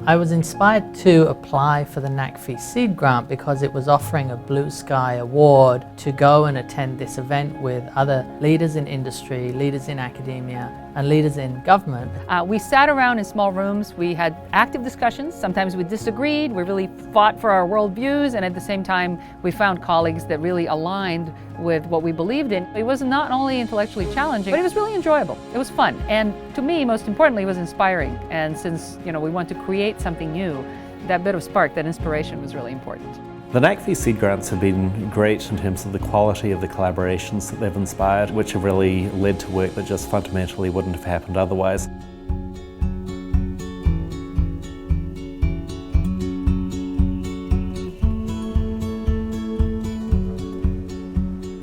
I was inspired to apply for the NAKFI seed grant because it was offering a Blue Sky award to go and attend this event with other leaders in industry, leaders in academia, and leaders in government. We sat around in small rooms, we had active discussions, sometimes we disagreed, we really fought for our worldviews, and at the same time we found colleagues that really aligned with what we believed in. It was not only intellectually challenging, but it was really enjoyable. It was fun, and to me, most importantly, it was inspiring. And since we want to create something new, that bit of spark, that inspiration was really important. The NAKFI seed grants have been great in terms of the quality of the collaborations that they've inspired, which have really led to work that just fundamentally wouldn't have happened otherwise.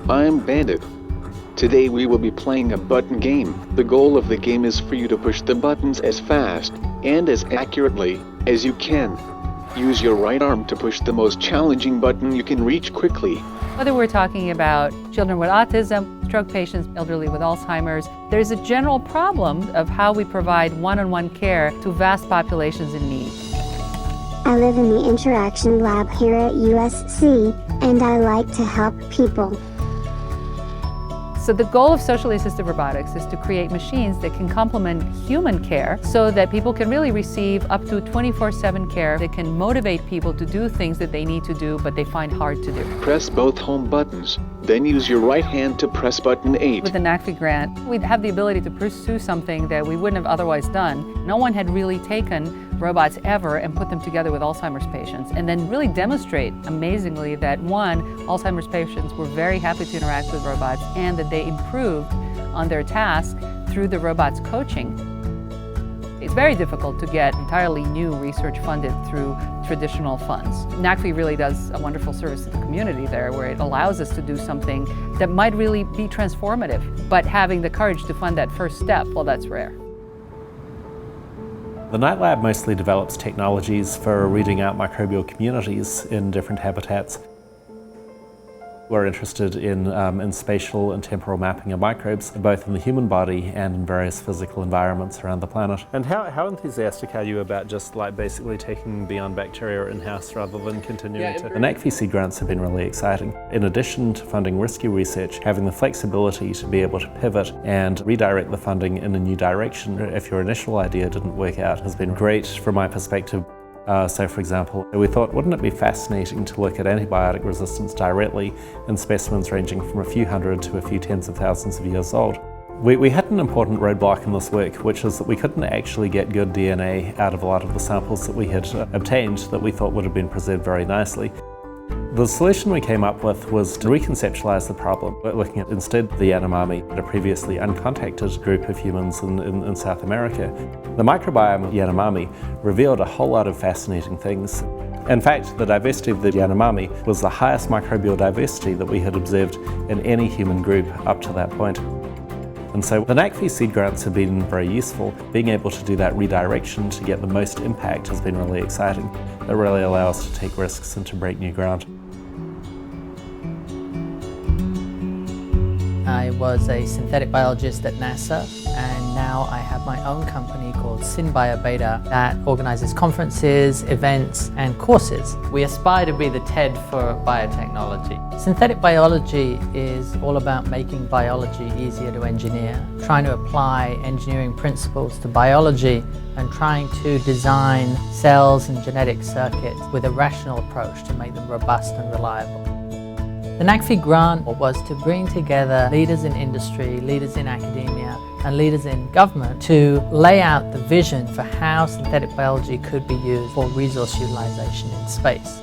I'm Bandit. Today we will be playing a button game. The goal of the game is for you to push the buttons as fast and as accurately as you can. Use your right arm to push the most challenging button you can reach quickly. Whether we're talking about children with autism, stroke patients, elderly with Alzheimer's, there's a general problem of how we provide one-on-one care to vast populations in need. I live in the Interaction Lab here at USC, and I like to help people. So the goal of socially assisted robotics is to create machines that can complement human care so that people can really receive up to 24/7 care that can motivate people to do things that they need to do but they find hard to do. Press both home buttons, then use your right hand to press button 8. With the NAKFI grant, we'd have the ability to pursue something that we wouldn't have otherwise done. No one had really taken robots ever and put them together with Alzheimer's patients and then really demonstrate amazingly that one, Alzheimer's patients were very happy to interact with robots and that they improved on their task through the robot's coaching. It's very difficult to get entirely new research funded through traditional funds. NAKFI really does a wonderful service to the community there where it allows us to do something that might really be transformative, but having the courage to fund that first step, well, that's rare. The Night Lab mostly develops technologies for reading out microbial communities in different habitats. We're interested in spatial and temporal mapping of microbes, both in the human body and in various physical environments around the planet. And how enthusiastic are you about just basically taking beyond bacteria in-house rather than continuing to... The NAKFI seed grants have been really exciting. In addition to funding risky research, having the flexibility to be able to pivot and redirect the funding in a new direction if your initial idea didn't work out has been great from my perspective. So for example, we thought, wouldn't it be fascinating to look at antibiotic resistance directly in specimens ranging from a few hundred to a few tens of thousands of years old? We had an important roadblock in this work, which is that we couldn't actually get good DNA out of a lot of the samples that we had obtained that we thought would have been preserved very nicely. The solution we came up with was to reconceptualize the problem, looking at instead the Yanomami, a previously uncontacted group of humans in South America. The microbiome of Yanomami revealed a whole lot of fascinating things. In fact, the diversity of the Yanomami was the highest microbial diversity that we had observed in any human group up to that point. And so the NAKFI seed grants have been very useful. Being able to do that redirection to get the most impact has been really exciting. It really allows us to take risks and to break new ground. I was a synthetic biologist at NASA, and now I have my own company called SynBioBeta that organizes conferences, events, and courses. We aspire to be the TED for biotechnology. Synthetic biology is all about making biology easier to engineer, trying to apply engineering principles to biology and trying to design cells and genetic circuits with a rational approach to make them robust and reliable. The NAKFI grant was to bring together leaders in industry, leaders in academia, and leaders in government to lay out the vision for how synthetic biology could be used for resource utilization in space.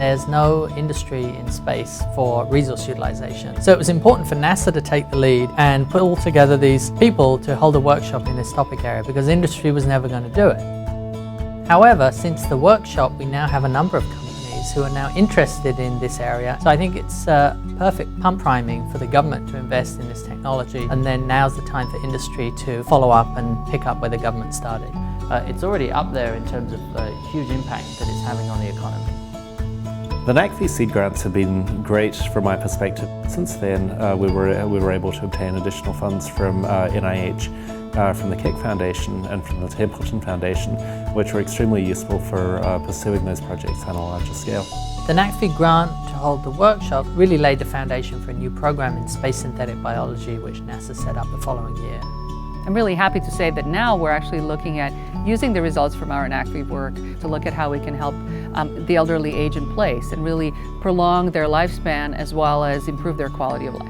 There's no industry in space for resource utilization. So it was important for NASA to take the lead and pull together these people to hold a workshop in this topic area because industry was never going to do it. However, since the workshop, we now have a number of companies who are now interested in this area. So I think it's perfect pump priming for the government to invest in this technology, and then now's the time for industry to follow up and pick up where the government started. It's already up there in terms of the huge impact that it's having on the economy. The NAKFI seed grants have been great from my perspective. Since then, we were able to obtain additional funds from NIH from the Keck Foundation and from the Templeton Foundation, which were extremely useful for pursuing those projects on a larger scale. The NAKFI grant to hold the workshop really laid the foundation for a new program in space synthetic biology, which NASA set up the following year. I'm really happy to say that now we're actually looking at using the results from our NAKFI work to look at how we can help the elderly age in place and really prolong their lifespan as well as improve their quality of life.